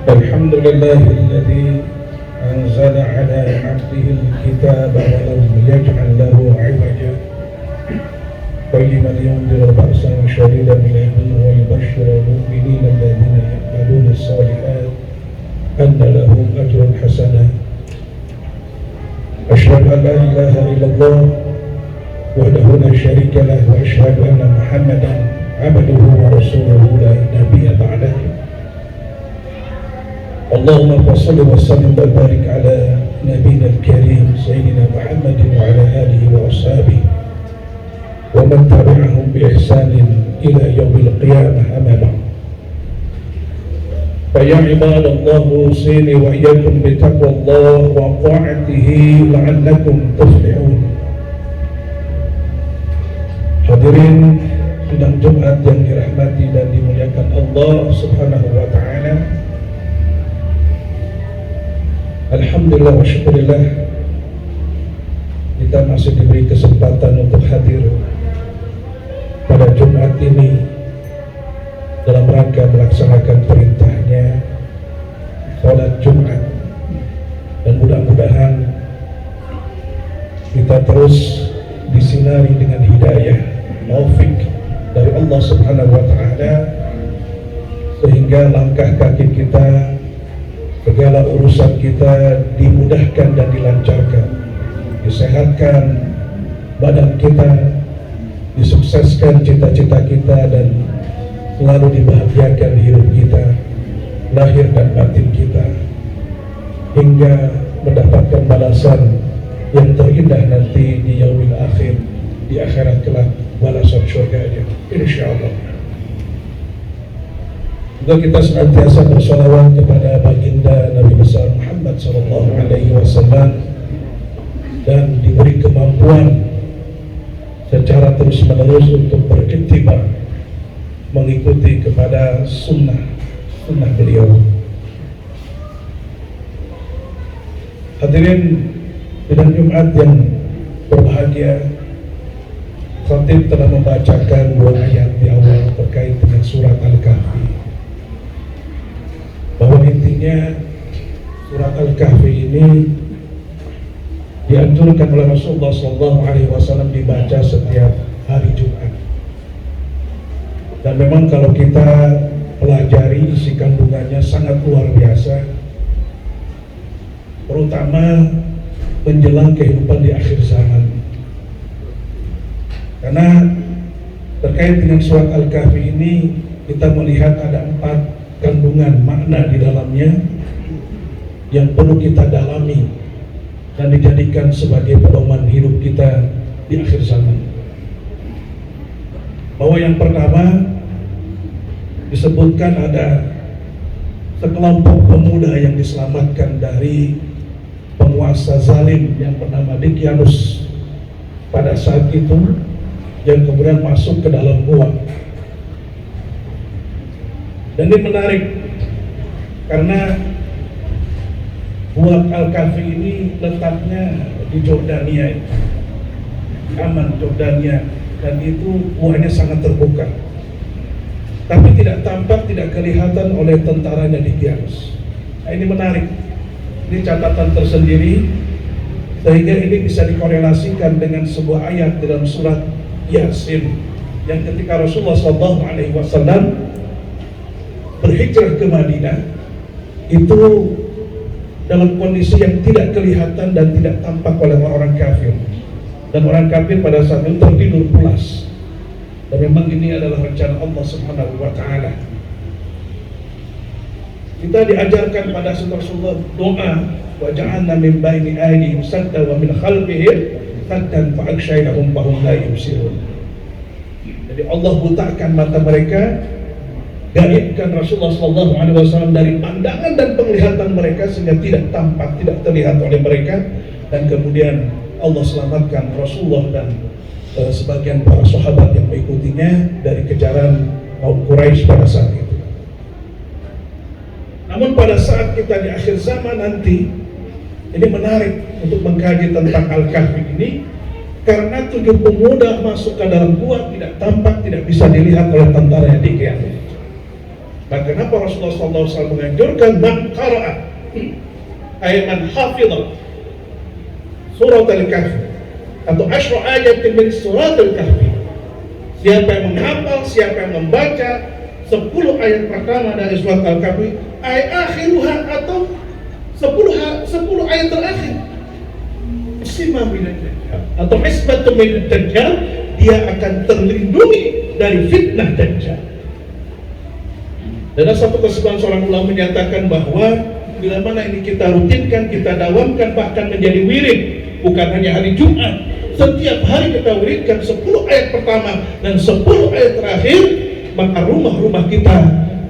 الحمد لله الذي أنزل على عبده الكتاب ولم يجعل له عوجا قيما لينذر بأسا شديدا من لدنه ويبشر المؤمنين الذين يعملون الصالحات أن لهم أجرا حسنا. أشهد أن لا إله إلا الله وحده لا شريك له وأشهد أن محمدا عبده ورسوله لا نبي بعده. اللهم صل وسلم وبارك على نبينا الكريم سيدنا محمد وعلى آله وأصحابه ومن تبعهم بإحسان إلى يوم القيامة. أما بعد، فيا عباد الله أوصيني وإياكم بتقوى الله وطاعته لعلكم تفلحون. Hadirin sidang Jumat yang dirahmati dan dimuliakan Allah Subhanahu wa taala. Alhamdulillah wa syukurillah, kita masih diberi kesempatan untuk hadir pada Jumat ini dalam rangka melaksanakan perintahnya sholat Jumat, dan mudah-mudahan kita terus disinari dengan hidayah taufik dari Allah Subhanahu wa taala, sehingga langkah kaki kita, segala urusan kita dimudahkan dan dilancarkan, disehatkan badan kita, disukseskan cita-cita kita, dan selalu dibahagiakan hidup kita, lahir dan batin kita, hingga mendapatkan balasan yang terindah nanti di yaumil akhir, di akhirat kelak, balasan syurganya insyaallah. Juga kita senantiasa bersolawat kepada baginda Nabi besar Muhammad sallallahu alaihi wasallam, dan diberi kemampuan secara terus menerus untuk beriktibar mengikuti kepada sunnah beliau. Hadirin sidang Jumat yang berbahagia, khatib telah membacakan 2 ayat di awal terkait dengan surat Al-Kahfi, bahwa intinya surat Al-Kahfi ini dianjurkan oleh Rasulullah SAW dibaca setiap hari Jumat. Dan memang kalau kita pelajari isi kandungannya sangat luar biasa, terutama menjelang kehidupan di akhir zaman. Karena terkait dengan surat Al-Kahfi ini, kita melihat ada 4 kandungan makna di dalamnya yang perlu kita dalami dan dijadikan sebagai pedoman hidup kita di akhir zaman. Bahwa yang pertama disebutkan ada sekelompok pemuda yang diselamatkan dari penguasa zalim yang bernama Dicyanus pada saat itu, yang kemudian masuk ke dalam gua. Dan ini menarik karena gua Al-Kahfi ini letaknya di Jordania, Aman Jordania, dan itu guanya sangat terbuka, tapi tidak tampak, tidak kelihatan oleh tentaranya Dicyanus. Nah, ini menarik, ini catatan tersendiri, sehingga ini bisa dikorelasikan dengan sebuah ayat dalam surat Yasin, yang ketika Rasulullah SAW berhijrah ke Madinah itu dalam kondisi yang tidak kelihatan dan tidak tampak oleh orang kafir, dan orang kafir pada saat itu tertidur pulas. Dan memang ini adalah rencana Allah Subhanahu wa taala. Kita diajarkan pada Rasulullah doa, wa ja'alna min baini aydihim sadda wa min khalfihim saddan fa aghshaynahum fa hum la yubsirun. Jadi Allah butakan mata mereka, gaibkan Rasulullah SAW dari pandangan dan penglihatan mereka sehingga tidak tampak, tidak terlihat oleh mereka, dan kemudian Allah selamatkan Rasulullah dan sebagian para sahabat yang mengikutinya dari kejaran kaum Quraisy pada saat itu. Namun pada saat kita di akhir zaman nanti, ini menarik untuk mengkaji tentang Al-Kahfi ini, karena 7 pemuda masuk ke dalam gua tidak tampak, tidak bisa dilihat oleh tentara yang Dicyanus. Maka kenapa Rasulullah SAW menganjurkan man qara'a ay man hafidha surat al-kahfi atau asyra ayat min surat al-kahfi, siapa yang menghafal, siapa yang membaca 10 ayat pertama dari surat al-kahfi, ay akhiruha atau 10 ayat terakhir, isma min ad-dajjal atau isbatun min ad-dajjal, dia akan terlindungi dari fitnah dajjal. Dan ada satu kesimpulan seorang ulama menyatakan bahwa bila mana ini kita rutinkan, kita dawamkan, bahkan menjadi wirid, bukan hanya hari Jumat, setiap hari kita wiridkan 10 ayat pertama dan 10 ayat terakhir, maka rumah-rumah kita,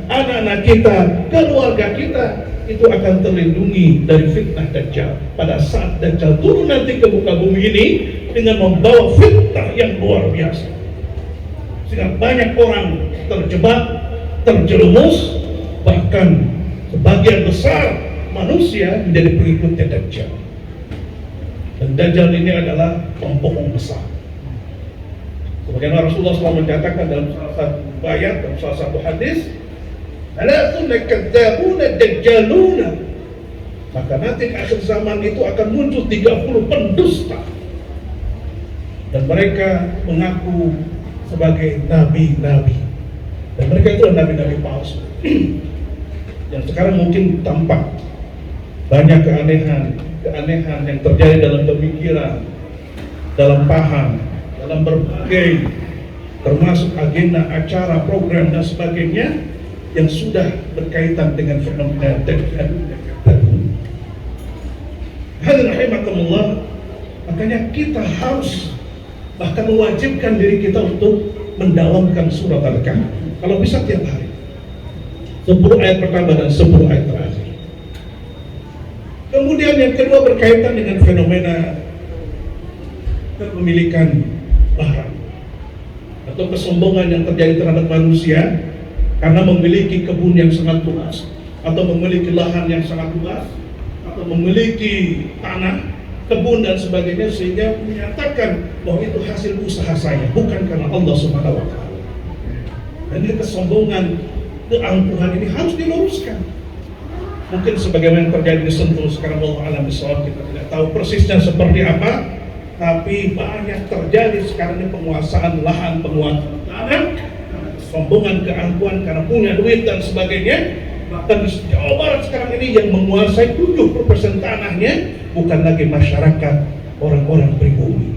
anak-anak kita, keluarga kita itu akan terlindungi dari fitnah dajjal. Pada saat dajjal turun nanti ke muka bumi ini dengan membawa fitnah yang luar biasa, sehingga banyak orang terjebak, terjerumus, bahkan sebagian besar manusia menjadi pengikutnya dajjal. Dan dajjal ini adalah pembohong besar. Sebagaimana Rasulullah SAW menyatakan dalam salah satu ayat, dalam salah satu hadis, "Alasun kadzabuna dajjaluna." Maka nanti di akhir zaman itu akan muncul 30 pendusta, dan mereka mengaku sebagai nabi-nabi, dan mereka itu adalah nabi-nabi palsu. Yang sekarang mungkin tampak banyak keanehan yang terjadi dalam pemikiran, dalam paham, dalam berbagai, termasuk agenda, acara, program dan sebagainya yang sudah berkaitan dengan fenomena dajjal. Hadirin rahimakumullah, makanya kita harus bahkan mewajibkan diri kita untuk mendawamkan surat Al-Kahfi. Kalau bisa tiap hari 10 ayat pertama dan 10 ayat terakhir. Kemudian yang kedua berkaitan dengan fenomena kepemilikan lahan atau kesombongan yang terjadi terhadap manusia karena memiliki kebun yang sangat luas, atau memiliki lahan yang sangat luas, atau memiliki tanah, kebun dan sebagainya, sehingga menyatakan bahwa itu hasil usaha saya, bukan karena Allah Subhanahu wa Ta'ala. Dan ini kesombongan, keangkuhan ini harus diluruskan. Mungkin sebagaimana yang terjadi di Sentul sekarang, wallahu a'lam bishawab, kita tidak tahu persisnya seperti apa, tapi banyak terjadi sekarang ini penguasaan lahan, penguasaan tanah, kesombongan, keangkuhan karena punya duit dan sebagainya. Bahkan di Jawa Barat sekarang ini yang menguasai 70% tanahnya bukan lagi masyarakat, orang-orang pribumi.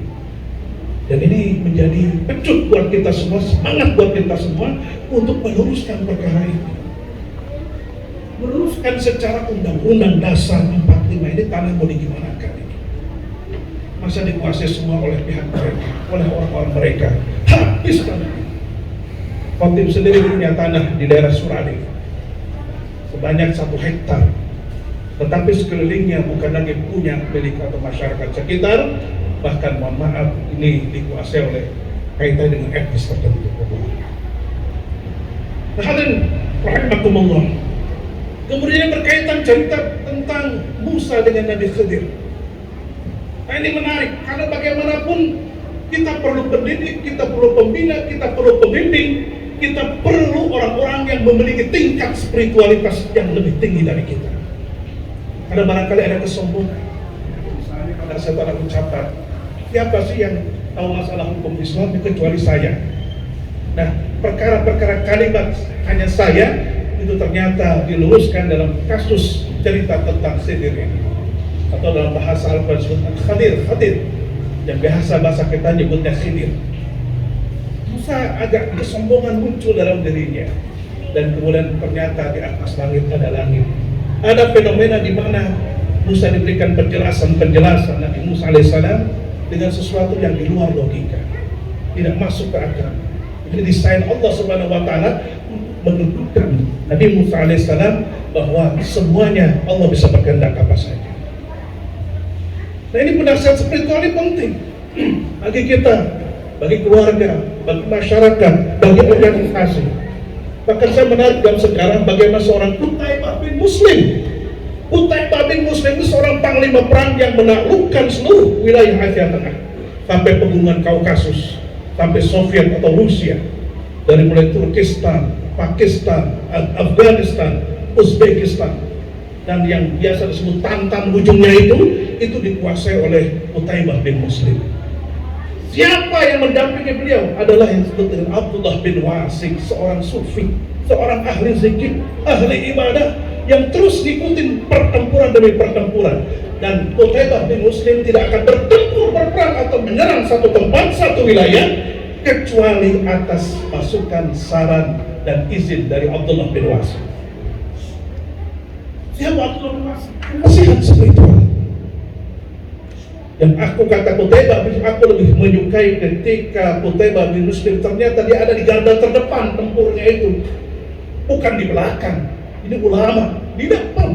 Dan ini menjadi pecut buat kita semua, semangat buat kita semua untuk meluruskan perkara ini. Meluruskan secara undang-undang dasar 45 ini tanah mau digimanakan ini. Masa dikuasai semua oleh pihak mereka, oleh orang-orang mereka. Habis tanah. Khotib sendiri punya tanah di daerah Suradi sebanyak 1 hektar, tetapi sekelilingnya bukan lagi punya milik atau masyarakat sekitar, bahkan mohon maaf ini dikuasai oleh kaitan dengan etnis tertentu. Hadirin rahimakumullah. Kemudian berkaitan cerita tentang Musa dengan Nabi Khidir. Nah, ini menarik karena bagaimanapun kita perlu pendidik, kita perlu pembina, kita perlu pembimbing, kita perlu orang-orang yang memiliki tingkat spiritualitas yang lebih tinggi dari kita. Karena barangkali ada kesombongan. Misalnya kalau saya pernah ucapkan, siapa sih yang tahu masalah hukum Islam kecuali saya? Nah, perkara-perkara kalimat hanya saya itu ternyata diluruskan dalam kasus cerita tentang Khidir ini, atau dalam bahasa Al-Quran disebut Khadir, yang bahasa kita nyebutnya Khidir. Musa agak kesombongan muncul dalam dirinya, dan kemudian ternyata di atas langit ada langit. Ada fenomena di mana Musa diberikan penjelasan Nabi Musa alaihissalam dengan sesuatu yang di luar logika, tidak masuk ke akal. Ini desain Allah Subhanahu wa Ta'ala menunjukkan Nabi Musa alaihissalam bahwa semuanya Allah bisa berkehendak apa saja. Nah, ini penasihat spiritual ini penting bagi kita, bagi keluarga, bagi masyarakat, bagi organisasi. Bahkan saya menarik dalam sekarang bagaimana seorang Qutaibah bin Muslim. Qutaibah bin Muslim itu seorang panglima perang yang menaklukkan seluruh wilayah Asia Tengah, sampai pegunungan Kaukasus, sampai Soviet atau Rusia, dari mulai Turkistan, Pakistan, Afghanistan, Uzbekistan, dan yang biasa disebut Tantan ujungnya itu dikuasai oleh Qutaibah bin Muslim. Siapa yang mendampingi beliau adalah yang disebut dengan Abdullah bin Wasik, seorang sufi, seorang ahli zikir, ahli ibadah yang terus ngikutin pertempuran demi pertempuran. Dan Qutaibah bin Muslim tidak akan berperang atau menyerang satu tempat, satu wilayah kecuali atas masukan, saran, dan izin dari Abdullah bin Wasik. Siapa Abdullah bin Wasik? Nasihat spiritual. Dan aku kata Qutaibah, aku lebih menyukai ketika Qutaibah bin Muslim ternyata dia ada di garda terdepan tempurnya itu, bukan di belakang. Ini ulama di depan,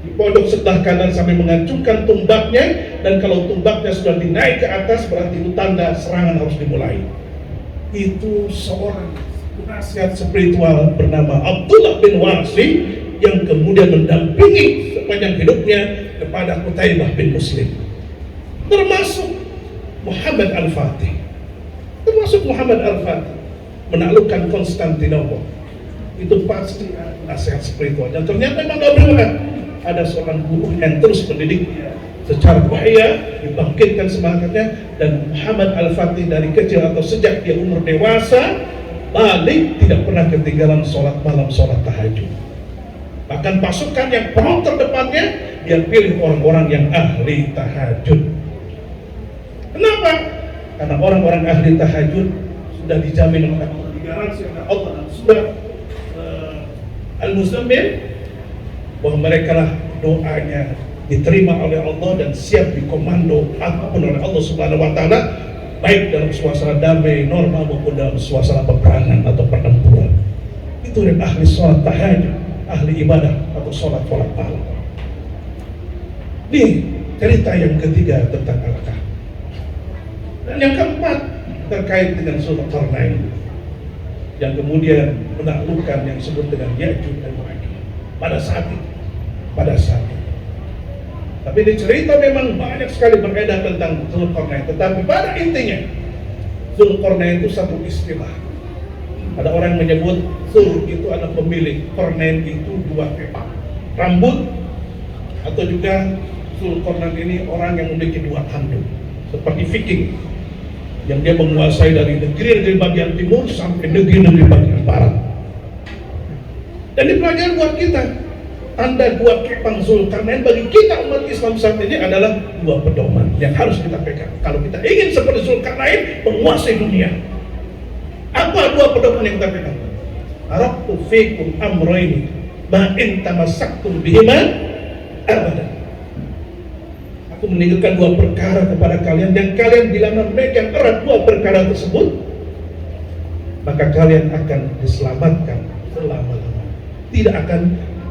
di pojok sebelah kanan sambil mengacungkan tumbaknya, dan kalau tumbaknya sudah dinaik ke atas berarti itu tanda serangan harus dimulai. Itu seorang penasihat spiritual bernama Abdullah bin Wasik yang kemudian mendampingi sepanjang hidupnya kepada Qutaibah bin Muslim. Termasuk Muhammad Al-Fatih, menaklukkan Konstantinopel. Itu pasti nasihat spiritual. Dan ternyata memang gak berulang. Ada seorang guru yang terus mendidiknya secara wahya, dibangkitkan semangatnya. Dan Muhammad Al-Fatih dari kecil atau sejak dia umur dewasa balik tidak pernah ketinggalan sholat malam, sholat tahajud. Bahkan pasukan yang penuh terdepannya dia pilih orang-orang yang ahli tahajud. Kenapa? Karena orang-orang ahli tahajud sudah dijamin oleh Allah, digaransi oleh Allah dalam surah Al-Muzammil bahwa mereka lah doanya diterima oleh Allah dan siap dikomando apapun oleh Allah Subhanahu wa taala, baik dalam suasana damai normal maupun dalam suasana peperangan atau pertempuran. Itu yang ahli sholat tahajud, ahli ibadah atau sholat malam. Ini cerita yang ketiga tentang Al-Kahfi. Dan yang keempat terkait dengan Zulkarnain yang kemudian menaklukkan yang disebut dengan Ya'juj dan Ma'juj pada saat itu. Tapi di cerita memang banyak sekali beredar tentang Zulkarnain, tetapi pada intinya Zulkarnain itu satu istilah. Ada orang yang menyebut Zul itu adalah pemilik, Qarnain itu dua kepala rambut, atau juga Zulkarnain ini orang yang memiliki dua tanduk seperti Viking yang dia menguasai dari negeri-negeri bagian timur sampai negeri-negeri bagian barat. Dan ini pelajaran buat kita. Tanda dua kepang Zulkarnain bagi kita umat Islam saat ini adalah dua pedoman yang harus kita pegang kalau kita ingin seperti Zulkarnain menguasai dunia. Apa dua pedoman yang kita pegang? Taraktu fikum amrayni ma in tamassaktum bihima abadan. Aku meninggalkan dua perkara kepada kalian, dan kalian bila memegang erat dua perkara tersebut, maka kalian akan diselamatkan selama-lamanya. Tidak akan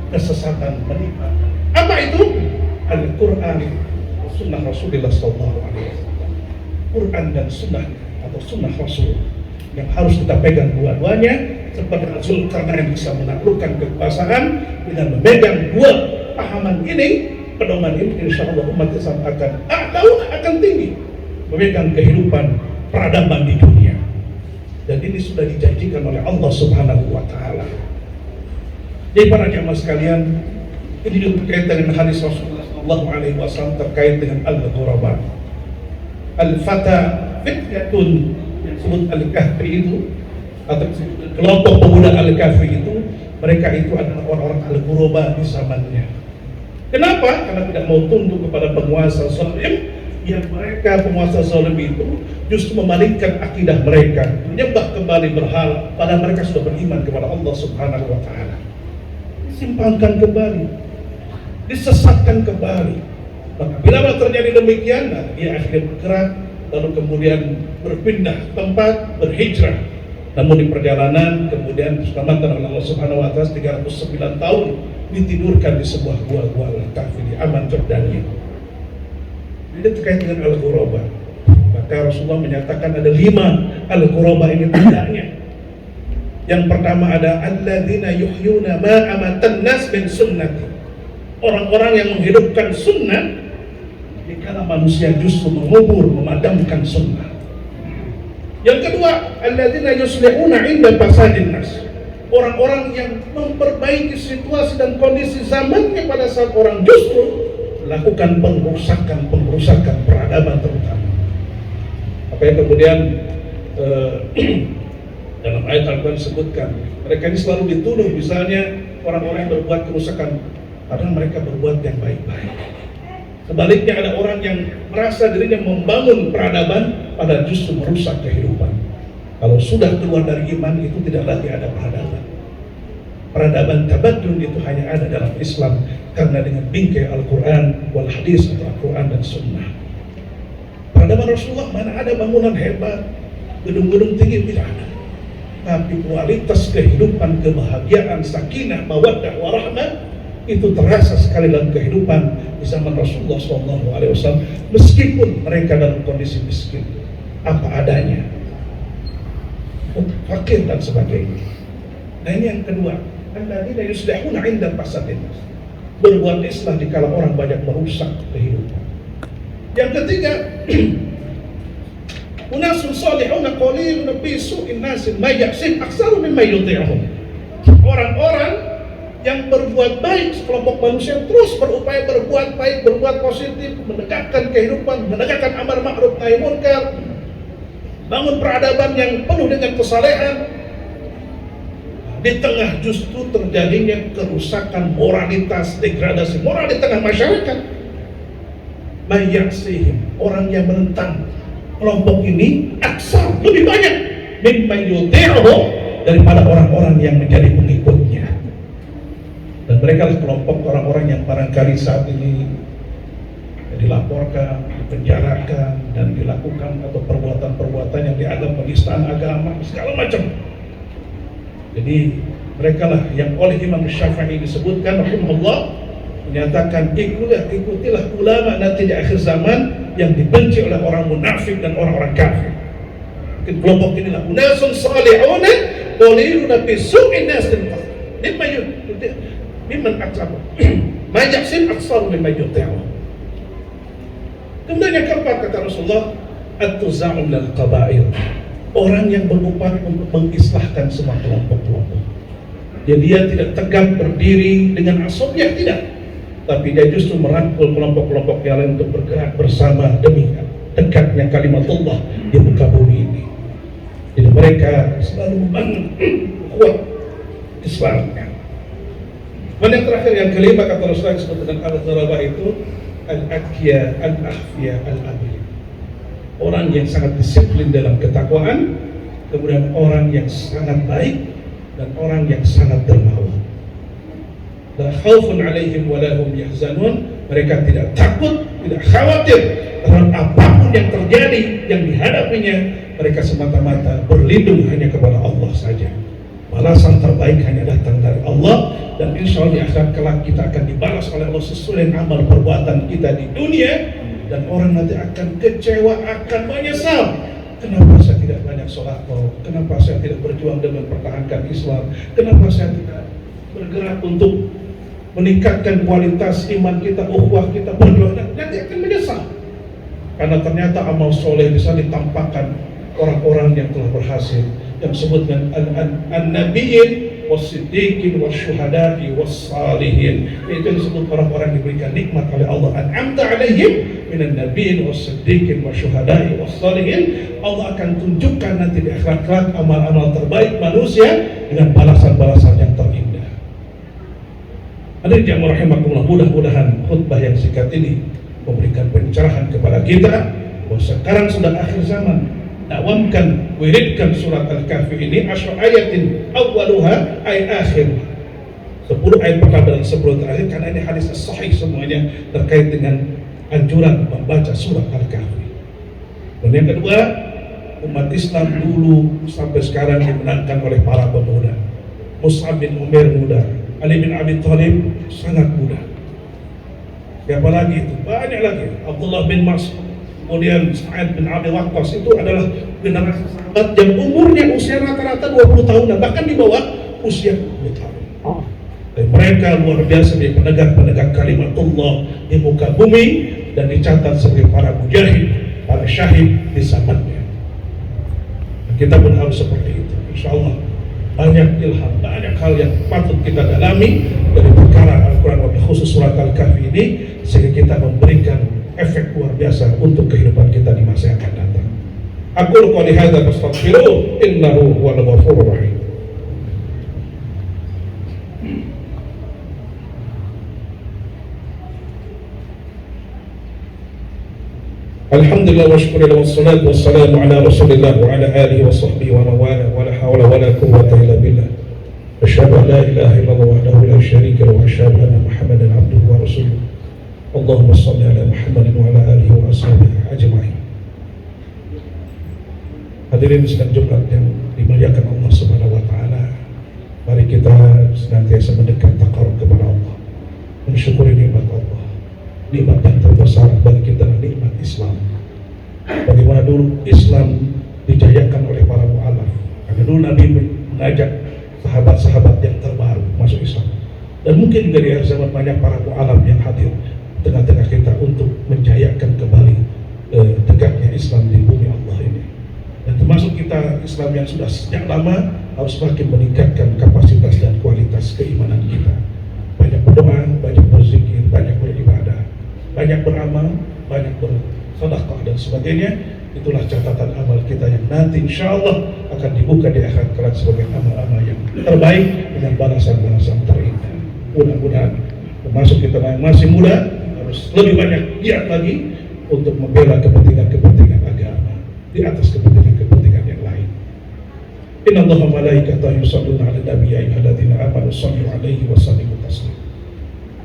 kesesatan menimpa. Apa itu? Al-Quran, Sunnah Rasulullah SAW. Quran dan Sunnah atau Sunnah Rasul yang harus kita pegang dua-duanya. Seperti Zulkarnain bisa menaklukkan kekuasaan dengan memegang dua pahaman ini. Pedoman ini insya Allah umat Islam akan tinggi memegang kehidupan peradaban di dunia, dan ini sudah dijanjikan oleh Allah Subhanahu wa taala. Jadi para jamaah sekalian, ini juga berkaitan dengan hadis Rasulullah SAW terkait dengan al-ghuraba. Al-fata fityatun yang disebut al-kahfi itu, atau kelompok pemuda al-kahfi itu, mereka itu adalah orang-orang al-ghuraba di zamannya. Kenapa? Karena tidak mau tunduk kepada penguasa zalim, yang mereka penguasa zalim itu justru memalingkan akidah mereka, menyembah kembali berhala, padahal mereka sudah beriman kepada Allah Subhanahu wa taala. Disimpangkan kembali, disesatkan kembali. Maka bila terjadi demikian, dia akhirnya bergerak lalu kemudian berpindah tempat, berhijrah. Namun di perjalanan kemudian diselamatkan oleh Allah Subhanahu wa taala 309 tahun ditidurkan di sebuah gua Al-Kahfi di Aman Jordania. Ini terkait dengan Al-Ghuraba. Maka Rasulullah menyatakan ada 5 Al-Ghuraba ini tandanya. Yang pertama ada alladzina yuhyuna ma amatan nas min sunnati. Orang-orang yang menghidupkan sunnah dikala manusia justru mengubur, memadamkan sunnah. Yang kedua, alladzina yuslihuna inda fasadin nas. orang-orang yang memperbaiki situasi dan kondisi zamannya pada saat orang justru melakukan pengrusakan peradaban terutama. Apa yang kemudian dalam ayat Al-Quran disebutkan, mereka ini selalu dituduh misalnya orang-orang yang berbuat kerusakan, padahal mereka berbuat yang baik-baik. Sebaliknya ada orang yang merasa dirinya membangun peradaban, padahal justru merusak kehidupan. Kalau sudah keluar dari iman, itu tidak lagi ada peradaban. Peradaban tabaddun itu hanya ada dalam Islam, karena dengan bingkai Al-Quran wal hadis atau Al-Quran dan Sunnah. Peradaban Rasulullah mana ada bangunan hebat, gedung-gedung tinggi, tidak ada. Tapi kualitas kehidupan, kebahagiaan, sakinah, mawaddah, warahmah itu terasa sekali dalam kehidupan di zaman Rasulullah SAW, meskipun mereka dalam kondisi miskin, apa adanya, fakir dan sebagainya. Nah ini yang kedua, alladzina yuslihuna 'inda fasadin, berbuat islah dikala orang banyak merusak kehidupan. Yang ketiga, unasun salihuna qalilun fi su'in nasin may yahsin aktsaru mimma yuti'uhum. Orang-orang yang berbuat baik, sekelompok manusia terus berupaya berbuat baik, berbuat positif, menegakkan kehidupan, menegakkan amar ma'ruf nahi munkar, bangun peradaban yang penuh dengan kesalehan. Di tengah justru terjadinya kerusakan moralitas, degradasi moral di tengah masyarakat. May yahsihim, orang yang menentang kelompok ini aksar, lebih banyak mimma yuti'uhum, daripada orang-orang yang menjadi pengikutnya. Dan mereka lah kelompok orang-orang yang barangkali saat ini dilaporkan, dipenjarakan, dan dilakukan atau perbuatan-perbuatan yang dianggap penistaan agama, segala macam. Jadi mereka lah yang oleh Imam Syafi'i disebutkan rahimahullah, menyatakan ikutilah ulama nanti di akhir zaman yang dibenci oleh orang munafik dan orang-orang kafir. Kelompok inilah unasun salihuna qalilun fi su'in nasin mimman aksabu majahsin aksaru mimman yuti'u. Kemudian yang keempat kata Rasulullah, at-tuza'u lil qabail, orang yang berupaya untuk mengislahkan semua kelompok-kelompok. Jadi dia tidak tegak berdiri dengan asabiyah, tidak, tapi dia justru merangkul kelompok-kelompok yang lain untuk bergerak bersama demi tegaknya kalimatullah di muka bumi ini. Jadi mereka selalu membangun kuat Islamnya. Dan yang terakhir, yang kelima kata Rasulullah disebut dengan al-dharabah itu al-aqya, al-ahfiya, al-abil, orang yang sangat disiplin dalam ketakwaan, kemudian orang yang sangat baik, dan orang yang sangat dermawan. La khaufun alaihim wa lahum yahzanun, mereka tidak takut, tidak khawatir terhadap apapun yang terjadi, yang dihadapinya. Mereka semata-mata berlindung hanya kepada Allah saja. Balasan terbaik hanya datang dari Allah, dan insya Allah di akhirat kelak kita akan dibalas oleh Allah sesuai dengan amal perbuatan kita di dunia. Dan orang nanti akan kecewa, akan menyesal. Kenapa saya tidak banyak sholat? Kenapa saya tidak berjuang dengan mempertahankan Islam? Kenapa saya tidak bergerak untuk meningkatkan kualitas iman kita, ukhuwah kita, berjuang? Nanti akan menyesal. Karena ternyata amal soleh bisa ditampakkan orang-orang yang telah berhasil, yang disebutkan an-nabiyyin was-siddiqin was-syuhada'i was-salihin. Itu disebut orang-orang diberikan nikmat oleh Allah. An'amta 'alaihim minan nabiyyin was-siddiqin was-syuhada'i was-salihin. Allah akan tunjukkan nanti di akhirat kelak amal-amal terbaik manusia dengan balasan-balasan yang terindah. Hadirin yang rahimakumullah, mudah-mudahan khutbah yang singkat ini memberikan pencerahan kepada kita bahwa sekarang sudah akhir zaman. Dawamkan, wiridkan surat Al-Kahfi ini, 10 ayatin awwaluha ay akhir, 10 ayat pertama dan 10 terakhir, karena ini hadis sahih semuanya terkait dengan anjuran membaca surat Al-Kahfi. Dan yang kedua, umat Islam dulu sampai sekarang dimenangkan oleh para pemuda. Mus'ab bin Umair muda, Ali bin Abi Thalib sangat muda. Siapa lagi itu? Banyak lagi. Abdullah bin Mas'ud, kemudian Sa'ad bin Abi Waqqas, itu adalah generasi sahabat yang umurnya usia rata-rata 20 tahun, bahkan di bawah usia 20 tahun. Dan mereka luar biasa menjadi penegak-penegak kalimatullah di muka bumi, dan dicatat sebagai para mujahid, para syahid di zamannya. Kita pun harus seperti itu, insya Allah. banyak ilham, banyak hal yang patut kita dalami dari perkara Al-Quran, khusus surat Al-Kahfi ini, sehingga kita memberikan efek luar biasa untuk kehidupan kita di masa yang akan datang. Aqulu qouli hadza fastaghfiruh innahu huwal ghafurur rahim. Alhamdulillah wa syukurillah wassalatu wassalamu ala rasulillah wa ala alihi wa sahbihi wa mawala wa la hawla wa la quwwata illa billah. Asyhadu an la ilaha illallah wahdahu la syarika lahu wa asyhadu anna Muhammadan abduhu wa rasuluh. Allahumma shalli ala Muhammadin wa ala alihi wa ashabihi ajma'in. Hadirin sekalian jemaat yang dimuliakan Allah Subhanahu wa taala, mari kita senantiasa mendekat taqarrub kepada Allah, mensyukuri nikmat Allah. Nikmat yang terbesar bagi kita adalah nikmat Islam. Bagaimana dulu Islam dijayakan oleh para mu'alaf, karena dulu Nabi mengajak sahabat-sahabat yang terbaru masuk Islam. Dan mungkin juga di akhir zaman banyak para mu'alaf yang hadir tengah-tengah kita untuk menjayakan kembali tegaknya Islam di bumi Allah ini. Dan termasuk kita Islam yang sudah sejak lama harus semakin meningkatkan kapasitas dan kualitas keimanan kita. Banyak berdoa, banyak berzikir, banyak beribadah, banyak beramal, banyak bersedekah dan sebagainya. Itulah catatan amal kita yang nanti insya Allah akan dibuka di akhirat kelak sebagai amal-amal yang terbaik dengan balasan-balasan terindah. Mudah-mudahan termasuk kita yang masih muda harus lebih banyak giat lagi untuk membela kepentingan-kepentingan agama di atas kepentingan-kepentingan yang lain. Inna Allaha wa malaikatahu yusholluna 'alan nabi ya ayyuhalladzina amanu shallu 'alaihi wa sallimu taslima.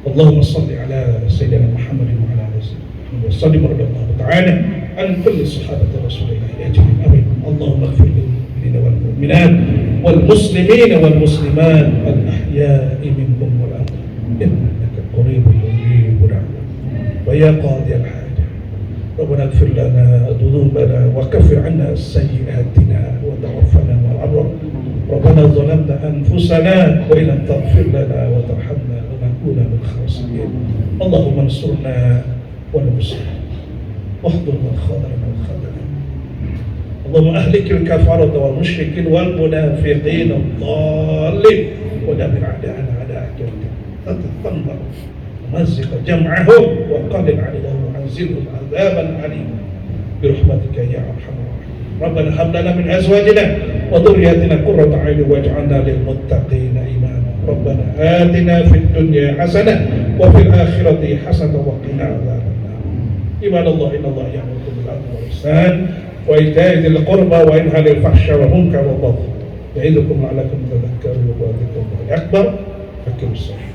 Allahumma shalli 'ala sayyidina Muhammadin wa 'ala alihi wa sallim radhiyallahu ta'ala an kulli sahabati Rasulillah ajma'in. Amin. Allahumma ighfir lil mu'minina wal mu'minat wal muslimina wal muslimat al ahya'i minhum wal amwat innaka qaribun mujibud da'wat wa ya qadiyal hajat. ربنا اغفر لنا ذنوبنا وكفر عنا سيئاتنا وتوفنا مع الأبرار. ربنا ظلمنا أنفسنا وإن لم تغفر لنا وترحمنا لنكون من الخاسرين. اللهم انصرنا والمسلمين واحضر من خذلنا وخذلنا. اللهم أهلك الكفرة والمشركين والمنافقين الضالين ودمر أعداءنا أعداءك تتذمر ومزق جمعهم وقلل عليهم وأنزلهم عذابا عليما برحمتك يا أرحم الراحمين. ربنا هب لنا من أزواجنا وذرياتنا قرة أعين واجعلنا للمتقين إماما. ربنا آتنا في الدنيا حسنة وفي الآخرة حسنة وقنا عذاب النار. عباد الله إن الله يأمركم بالعدل والإحسان وإيتاء ذي القربى وينهى عن الفحشاء والمنكر والبغي يعظكم لعلكم تذكرون وذكر الله أكبر. أقيموا الصلاة.